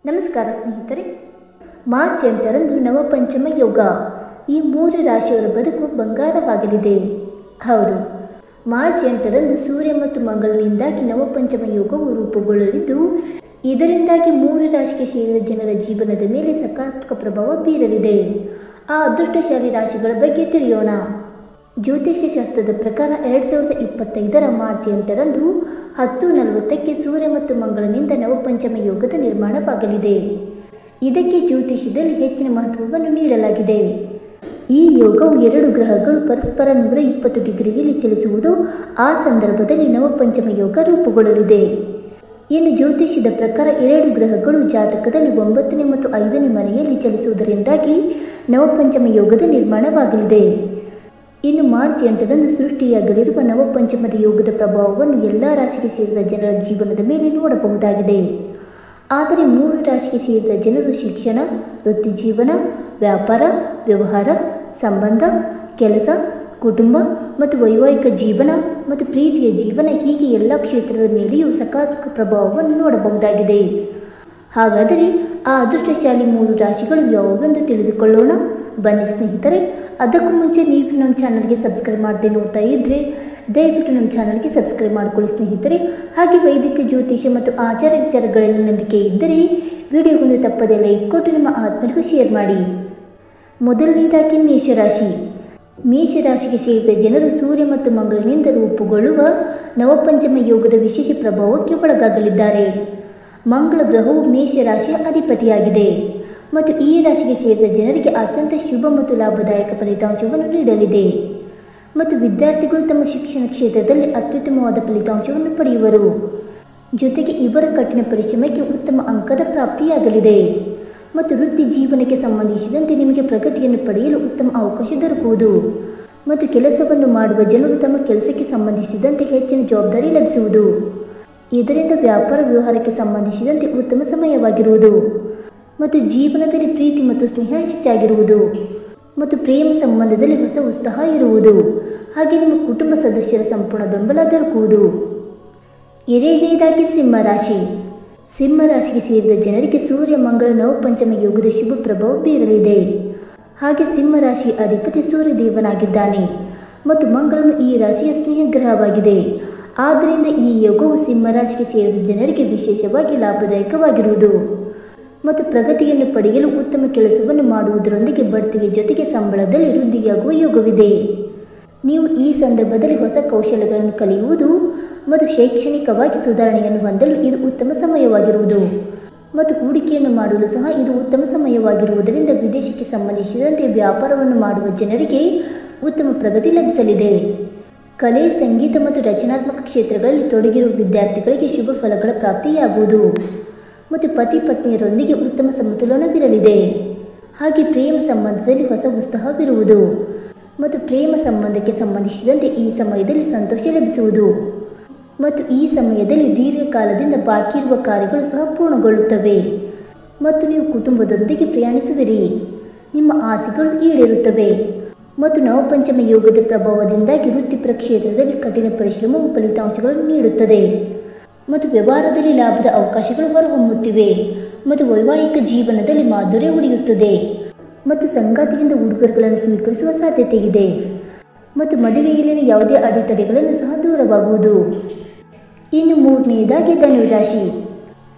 ನಮಸ್ಕಾರ ಸ್ನೇಹಿತರೆ. ಮಾರ್ಚ್ 8ರಂದು ನವಪಂಚಮ ಯೋಗ. ಈ 3 ರಾಶಿಯವರ ಬದುಕು ಬಂಗಾರವಾಗಲಿದೆ. ಹೌದು, ಮಾರ್ಚ್ 8ರಂದು ಸೂರ್ಯ ಮತ್ತು ಮಂಗಳನಿಂದಾಗಿ ನವಪಂಚಮ ಯೋಗವು ರೂಪುಗೊಳ್ಳಲಿದ್ದು, ಇದರಿಂದಾಗಿ 3 ರಾಶಿಗೆ ಸೇರಿದ ಜನರ ಜೀವನದ ಮೇಲೆ ಸಕಾರಾತ್ಮಕ ಪ್ರಭಾವ ಬೀರಲಿದೆ. ಆ ಅದೃಷ್ಟಶಾಲಿ ರಾಶಿಗಳ ಬಗ್ಗೆ ತಿಳಿಯೋಣ. ಜ್ಯೋತಿಷ್ಯ ಶಾಸ್ತ್ರದ ಪ್ರಕಾರ 2025ರ ಮಾರ್ಚ್ 8ರಂದು 10:40ಕ್ಕೆ ಸೂರ್ಯ ಮತ್ತು ಮಂಗಳನಿಂದ ನವಪಂಚಮ ಯೋಗದ ನಿರ್ಮಾಣವಾಗಲಿದೆ. ಇದಕ್ಕೆ ಜ್ಯೋತಿಷ್ಯದಲ್ಲಿ ಹೆಚ್ಚಿನ ಮಹತ್ವವನ್ನು ನೀಡಲಾಗಿದೆ. ಈ ಯೋಗವು 2 ಗ್ರಹಗಳು ಪರಸ್ಪರ 120 ಡಿಗ್ರಿಯಲ್ಲಿ ಚಲಿಸುವುದು. ಆ ಸಂದರ್ಭದಲ್ಲಿ ನವಪಂಚಮ ಯೋಗ ರೂಪುಗೊಳ್ಳಲಿದೆ. ಇನ್ನು ಜ್ಯೋತಿಷ್ಯದ ಪ್ರಕಾರ 2 ಗ್ರಹಗಳು ಜಾತಕದಲ್ಲಿ 9ನೇ ಮತ್ತು 5ನೇ ಮನೆಯಲ್ಲಿ ಚಲಿಸುವುದರಿಂದಾಗಿ ನವಪಂಚಮ ಯೋಗದ ನಿರ್ಮಾಣವಾಗಲಿದೆ. ಇನ್ನು ಮಾರ್ಚ್ 8ರಂದು ಸೃಷ್ಟಿಯಾಗಲಿರುವ ನವಪಂಚಮದ ಯೋಗದ ಪ್ರಭಾವವನ್ನು ಎಲ್ಲ ರಾಶಿಗೆ ಸೇರಿದ ಜನರ ಜೀವನದ ಮೇಲೆ ನೋಡಬಹುದಾಗಿದೆ. ಆದರೆ 3 ರಾಶಿಗೆ ಸೇರಿದ ಜನರು ಶಿಕ್ಷಣ, ವೃತ್ತಿಜೀವನ, ವ್ಯಾಪಾರ, ವ್ಯವಹಾರ, ಸಂಬಂಧ, ಕೆಲಸ, ಕುಟುಂಬ ಮತ್ತು ವೈವಾಹಿಕ ಜೀವನ ಮತ್ತು ಪ್ರೀತಿಯ ಜೀವನ ಹೀಗೆ ಎಲ್ಲ ಕ್ಷೇತ್ರದ ಮೇಲೆಯೂ ಸಕಾರಾತ್ಮಕ ಪ್ರಭಾವವನ್ನು ನೋಡಬಹುದಾಗಿದೆ. ಹಾಗಾದರೆ ಆ ಅದೃಷ್ಟಶಾಲಿ 3 ರಾಶಿಗಳು ಯಾವುವೆಂದು ತಿಳಿದುಕೊಳ್ಳೋಣ. ಬನ್ನಿ ಸ್ನೇಹಿತರೆ. ಅದಕ್ಕೂ ಮುಂಚೆ ನೀವು ನಮ್ಮ ಚಾನಲ್ಗೆ ಸಬ್ಸ್ಕ್ರೈಬ್ ಮಾಡದೆ ನೋಡ್ತಾ ಇದ್ದರೆ ದಯವಿಟ್ಟು ನಮ್ಮ ಚಾನಲ್ಗೆ ಸಬ್ಸ್ಕ್ರೈಬ್ ಮಾಡಿಕೊಳ್ಳಿ ಸ್ನೇಹಿತರೆ. ಹಾಗೆ ವೈದಿಕ ಜ್ಯೋತಿಷ್ಯ ಮತ್ತು ಆಚಾರ ವಿಚಾರಗಳಲ್ಲಿ ನಂಬಿಕೆ ಇದ್ದರೆ ವಿಡಿಯೋಗೊಂದು ತಪ್ಪದೆ ಲೈಕ್ ಕೊಟ್ಟು ನಿಮ್ಮ ಆತ್ಮರಿಗೂ ಶೇರ್ ಮಾಡಿ. ಮೊದಲನೇದಾಗಿ ಮೇಷರಾಶಿ. ಮೇಷರಾಶಿಗೆ ಸೇರಿದ ಜನರು ಸೂರ್ಯ ಮತ್ತು ಮಂಗಳನಿಂದ ರೂಪುಗೊಳ್ಳುವ ನವಪಂಚಮ ಯೋಗದ ವಿಶೇಷ ಪ್ರಭಾವಕ್ಕೆ ಒಳಗಾಗಲಿದ್ದಾರೆ. ಮಂಗಳ ಗ್ರಹವು ಮೇಷರಾಶಿಯ ಅಧಿಪತಿಯಾಗಿದೆ ಮತ್ತು ಈ ರಾಶಿಗೆ ಸೇರಿದ ಜನರಿಗೆ ಅತ್ಯಂತ ಶುಭ ಮತ್ತು ಲಾಭದಾಯಕ ಫಲಿತಾಂಶವನ್ನು ನೀಡಲಿದೆ ಮತ್ತು ವಿದ್ಯಾರ್ಥಿಗಳು ತಮ್ಮ ಶಿಕ್ಷಣ ಕ್ಷೇತ್ರದಲ್ಲಿ ಅತ್ಯುತ್ತಮವಾದ ಫಲಿತಾಂಶವನ್ನು ಪಡೆಯುವರು. ಜೊತೆಗೆ ಇವರ ಕಠಿಣ ಪರಿಶ್ರಮಕ್ಕೆ ಉತ್ತಮ ಅಂಕದ ಪ್ರಾಪ್ತಿಯಾಗಲಿದೆ ಮತ್ತು ವೃತ್ತಿ ಜೀವನಕ್ಕೆ ಸಂಬಂಧಿಸಿದಂತೆ ನಿಮಗೆ ಪ್ರಗತಿಯನ್ನು ಪಡೆಯಲು ಉತ್ತಮ ಅವಕಾಶ ದೊರಕುವುದು ಮತ್ತು ಕೆಲಸವನ್ನು ಮಾಡುವ ಜನರು ತಮ್ಮ ಕೆಲಸಕ್ಕೆ ಸಂಬಂಧಿಸಿದಂತೆ ಹೆಚ್ಚಿನ ಜವಾಬ್ದಾರಿ ಲಭಿಸುವುದು. ಇದರಿಂದ ವ್ಯಾಪಾರ ವ್ಯವಹಾರಕ್ಕೆ ಸಂಬಂಧಿಸಿದಂತೆ ಉತ್ತಮ ಸಮಯವಾಗಿರುವುದು ಮತ್ತು ಜೀವನದಲ್ಲಿ ಪ್ರೀತಿ ಮತ್ತು ಸ್ನೇಹ ಹೆಚ್ಚಾಗಿರುವುದು ಮತ್ತು ಪ್ರೇಮ ಸಂಬಂಧದಲ್ಲಿ ಹೊಸ ಉತ್ಸಾಹ ಇರುವುದು. ಹಾಗೆ ನಿಮ್ಮ ಕುಟುಂಬ ಸದಸ್ಯರ ಸಂಪೂರ್ಣ ಬೆಂಬಲ ದೊರಕುವುದು. ಎರಡನೇದಾಗಿ ಸಿಂಹರಾಶಿ. ಸಿಂಹರಾಶಿಗೆ ಸೇರಿದ ಜನರಿಗೆ ಸೂರ್ಯ ಮಂಗಳ ನವಪಂಚಮ ಯೋಗದ ಶುಭ ಪ್ರಭಾವ ಬೀರಲಿದೆ. ಹಾಗೆ ಸಿಂಹರಾಶಿ ಅಧಿಪತಿ ಸೂರ್ಯದೇವನಾಗಿದ್ದಾನೆ ಮತ್ತು ಮಂಗಳನು ಈ ರಾಶಿಯ ಸ್ನೇಹ ಗ್ರಹವಾಗಿದೆ. ಆದ್ದರಿಂದ ಈ ಯೋಗವು ಸಿಂಹರಾಶಿಗೆ ಸೇರಿದ ಜನರಿಗೆ ವಿಶೇಷವಾಗಿ ಲಾಭದಾಯಕವಾಗಿರುವುದು ಮತ್ತು ಪ್ರಗತಿಯನ್ನು ಪಡೆಯಲು ಉತ್ತಮ ಕೆಲಸವನ್ನು ಮಾಡುವುದರೊಂದಿಗೆ ಬಡ್ತಿಗೆ ಜೊತೆಗೆ ಸಂಬಳದಲ್ಲಿ ವೃದ್ಧಿಯಾಗುವ ಯೋಗವಿದೆ. ನೀವು ಈ ಸಂದರ್ಭದಲ್ಲಿ ಹೊಸ ಕೌಶಲ್ಯಗಳನ್ನು ಕಲಿಯುವುದು ಮತ್ತು ಶೈಕ್ಷಣಿಕವಾಗಿ ಸುಧಾರಣೆಯನ್ನು ಹೊಂದಲು ಇದು ಉತ್ತಮ ಸಮಯವಾಗಿರುವುದು ಮತ್ತು ಹೂಡಿಕೆಯನ್ನು ಮಾಡಲು ಸಹ ಇದು ಉತ್ತಮ ಸಮಯವಾಗಿರುವುದರಿಂದ ವಿದೇಶಕ್ಕೆ ಸಂಬಂಧಿಸಿದಂತೆ ವ್ಯಾಪಾರವನ್ನು ಮಾಡುವ ಜನರಿಗೆ ಉತ್ತಮ ಪ್ರಗತಿ ಲಭಿಸಲಿದೆ. ಕಲೆ, ಸಂಗೀತ ಮತ್ತು ರಚನಾತ್ಮಕ ಕ್ಷೇತ್ರಗಳಲ್ಲಿ ತೊಡಗಿರುವ ವಿದ್ಯಾರ್ಥಿಗಳಿಗೆ ಶುಭ ಫಲಗಳ ಪ್ರಾಪ್ತಿಯಾಗುವುದು ಮತ್ತು ಪತಿ ಪತ್ನಿಯರೊಂದಿಗೆ ಉತ್ತಮ ಸಮತೋಲನವಿರಲಿದೆ. ಹಾಗೆ ಪ್ರೇಮ ಸಂಬಂಧದಲ್ಲಿ ಹೊಸ ಉತ್ಸಾಹವಿರುವುದು ಮತ್ತು ಪ್ರೇಮ ಸಂಬಂಧಕ್ಕೆ ಸಂಬಂಧಿಸಿದಂತೆ ಈ ಸಮಯದಲ್ಲಿ ಸಂತೋಷ ಲಭಿಸುವುದು ಮತ್ತು ಈ ಸಮಯದಲ್ಲಿ ದೀರ್ಘಕಾಲದಿಂದ ಬಾಕಿ ಇರುವ ಕಾರ್ಯಗಳು ಸಹ ಪೂರ್ಣಗೊಳ್ಳುತ್ತವೆ ಮತ್ತು ನೀವು ಕುಟುಂಬದೊಂದಿಗೆ ಪ್ರಯಾಣಿಸುವಿರಿ. ನಿಮ್ಮ ಆಸೆಗಳು ಈಡೇರುತ್ತವೆ ಮತ್ತು ನವಪಂಚಮ ಯೋಗದ ಪ್ರಭಾವದಿಂದಾಗಿ ವೃತ್ತಿಪರ ಕ್ಷೇತ್ರದಲ್ಲಿ ಕಠಿಣ ಪರಿಶ್ರಮವು ಫಲಿತಾಂಶಗಳನ್ನು ನೀಡುತ್ತದೆ ಮತ್ತು ವ್ಯವಹಾರದಲ್ಲಿ ಲಾಭದ ಅವಕಾಶಗಳು ಹೊರಹೊಮ್ಮುತ್ತಿವೆ ಮತ್ತು ವೈವಾಹಿಕ ಜೀವನದಲ್ಲಿ ಮಾಧುರ್ಯ ಉಳಿಯುತ್ತದೆ ಮತ್ತು ಸಂಗಾತಿಯಿಂದ ಉಡುಗೊರೆಗಳನ್ನು ಸ್ವೀಕರಿಸುವ ಸಾಧ್ಯತೆ ಇದೆ ಮತ್ತು ಮದುವೆಯಲ್ಲಿನ ಯಾವುದೇ ಅಡೆತಡೆಗಳನ್ನು ಸಹ ದೂರವಾಗುವುದು. ಇನ್ನು ಮೂರನೆಯದಾಗಿ ಧನುರಾಶಿ.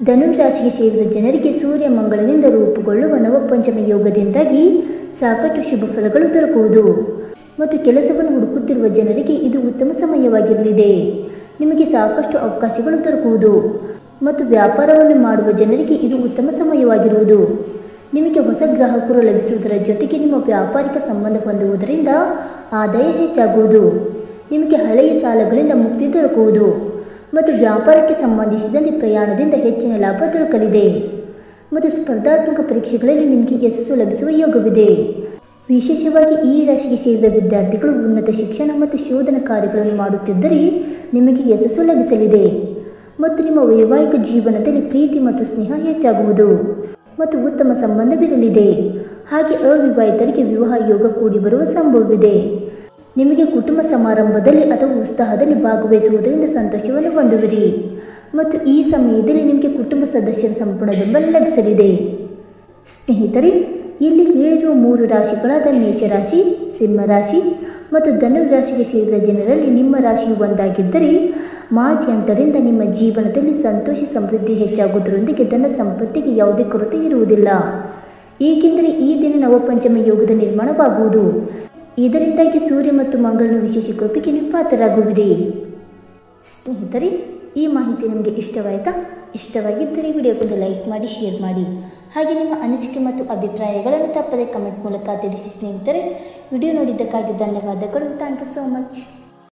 ಧನುರಾಶಿಗೆ ಸೇರಿದ ಜನರಿಗೆ ಸೂರ್ಯ ಮಂಗಳನಿಂದ ರೂಪುಗೊಳ್ಳುವ ನವಪಂಚಮ ಯೋಗದಿಂದಾಗಿ ಸಾಕಷ್ಟು ಶುಭ ಫಲಗಳು ದೊರಕುವುದು ಮತ್ತು ಕೆಲಸವನ್ನು ಹುಡುಕುತ್ತಿರುವ ಜನರಿಗೆ ಇದು ಉತ್ತಮ ಸಮಯವಾಗಿರಲಿದೆ. ನಿಮಗೆ ಸಾಕಷ್ಟು ಅವಕಾಶಗಳು ದೊರಕುವುದು ಮತ್ತು ವ್ಯಾಪಾರವನ್ನು ಮಾಡುವ ಜನರಿಗೆ ಇದು ಉತ್ತಮ ಸಮಯವಾಗಿರುವುದು. ನಿಮಗೆ ಹೊಸ ಗ್ರಾಹಕರು ಲಭಿಸುವುದರ ಜೊತೆಗೆ ನಿಮ್ಮ ವ್ಯಾಪಾರಿಕ ಸಂಬಂಧ ಹೊಂದುವುದರಿಂದ ಆದಾಯ ಹೆಚ್ಚಾಗುವುದು. ನಿಮಗೆ ಹಳೆಯ ಸಾಲಗಳಿಂದ ಮುಕ್ತಿ ದೊರಕುವುದು ಮತ್ತು ವ್ಯಾಪಾರಕ್ಕೆ ಸಂಬಂಧಿಸಿದಂತೆ ಪ್ರಯಾಣದಿಂದ ಹೆಚ್ಚಿನ ಲಾಭ ದೊರಕಲಿದೆ ಮತ್ತು ಸ್ಪರ್ಧಾತ್ಮಕ ಪರೀಕ್ಷೆಗಳಲ್ಲಿ ನಿಮಗೆ ಯಶಸ್ಸು ಲಭಿಸುವ ಯೋಗವಿದೆ. ವಿಶೇಷವಾಗಿ ಈ ರಾಶಿಗೆ ಸೇರಿದ ವಿದ್ಯಾರ್ಥಿಗಳು ಉನ್ನತ ಶಿಕ್ಷಣ ಮತ್ತು ಶೋಧನಾ ಕಾರ್ಯಗಳನ್ನು ಮಾಡುತ್ತಿದ್ದರೆ ನಿಮಗೆ ಯಶಸ್ಸು ಲಭಿಸಲಿದೆ ಮತ್ತು ನಿಮ್ಮ ವೈವಾಹಿಕ ಜೀವನದಲ್ಲಿ ಪ್ರೀತಿ ಮತ್ತು ಸ್ನೇಹ ಹೆಚ್ಚಾಗುವುದು ಮತ್ತು ಉತ್ತಮ ಸಂಬಂಧವಿರಲಿದೆ. ಹಾಗೆ ಅವಿವಾಹಿತರಿಗೆ ವಿವಾಹ ಯೋಗ ಕೂಡಿ ಬರುವ ಸಂಭವವಿದೆ. ನಿಮಗೆ ಕುಟುಂಬ ಸಮಾರಂಭದಲ್ಲಿ ಅಥವಾ ಉತ್ಸಾಹದಲ್ಲಿ ಭಾಗವಹಿಸುವುದರಿಂದ ಸಂತೋಷವನ್ನು ಹೊಂದುವಿರಿ. ಮತ್ತು ಈ ಸಮಯದಲ್ಲಿ ನಿಮಗೆ ಕುಟುಂಬ ಸದಸ್ಯರ ಸಂಪೂರ್ಣ ಬೆಂಬಲ ಲಭಿಸಲಿದೆ. ಸ್ನೇಹಿತರೆ, ಇಲ್ಲಿ ಹೇಳಿರುವ 3 ರಾಶಿಗಳಾದ ಮೇಷರಾಶಿ, ಸಿಂಹರಾಶಿ ಮತ್ತು ಧನುರಾಶಿಗೆ ಸೇರಿದ ಜನರಲ್ಲಿ ನಿಮ್ಮ ರಾಶಿಯು ಒಂದಾಗಿದ್ದರೆ ಮಾರ್ಚ್ 8ರಿಂದ ನಿಮ್ಮ ಜೀವನದಲ್ಲಿ ಸಂತೋಷ ಸಮೃದ್ಧಿ ಹೆಚ್ಚಾಗುವುದರೊಂದಿಗೆ ಧನ ಸಂಪತ್ತಿಗೆ ಯಾವುದೇ ಕೊರತೆ ಇರುವುದಿಲ್ಲ. ಏಕೆಂದರೆ ಈ ದಿನ ನವಪಂಚಮ ಯೋಗದ ನಿರ್ಮಾಣವಾಗುವುದು. ಇದರಿಂದಾಗಿ ಸೂರ್ಯ ಮತ್ತು ಮಂಗಳನ ವಿಶೇಷ ಕೃಪೆಗೆ ನೀವು ಪಾತ್ರರಾಗುವಿರಿ. ಸ್ನೇಹಿತರೆ, ಈ ಮಾಹಿತಿ ನಿಮಗೆ ಇಷ್ಟವಾಯಿತಾ? ಇಷ್ಟವಾಗಿದ್ದರೆ ವಿಡಿಯೋಗೊಂದು ಲೈಕ್ ಮಾಡಿ, ಶೇರ್ ಮಾಡಿ. ಹಾಗೆ ನಿಮ್ಮ ಅನಿಸಿಕೆ ಮತ್ತು ಅಭಿಪ್ರಾಯಗಳನ್ನು ತಪ್ಪದೆ ಕಮೆಂಟ್ ಮೂಲಕ ತಿಳಿಸಿ. ಸ್ನೇಹಿತರೆ, ವಿಡಿಯೋ ನೋಡಿದ್ದಕ್ಕಾಗಿ ಧನ್ಯವಾದಗಳು. Thank you so much.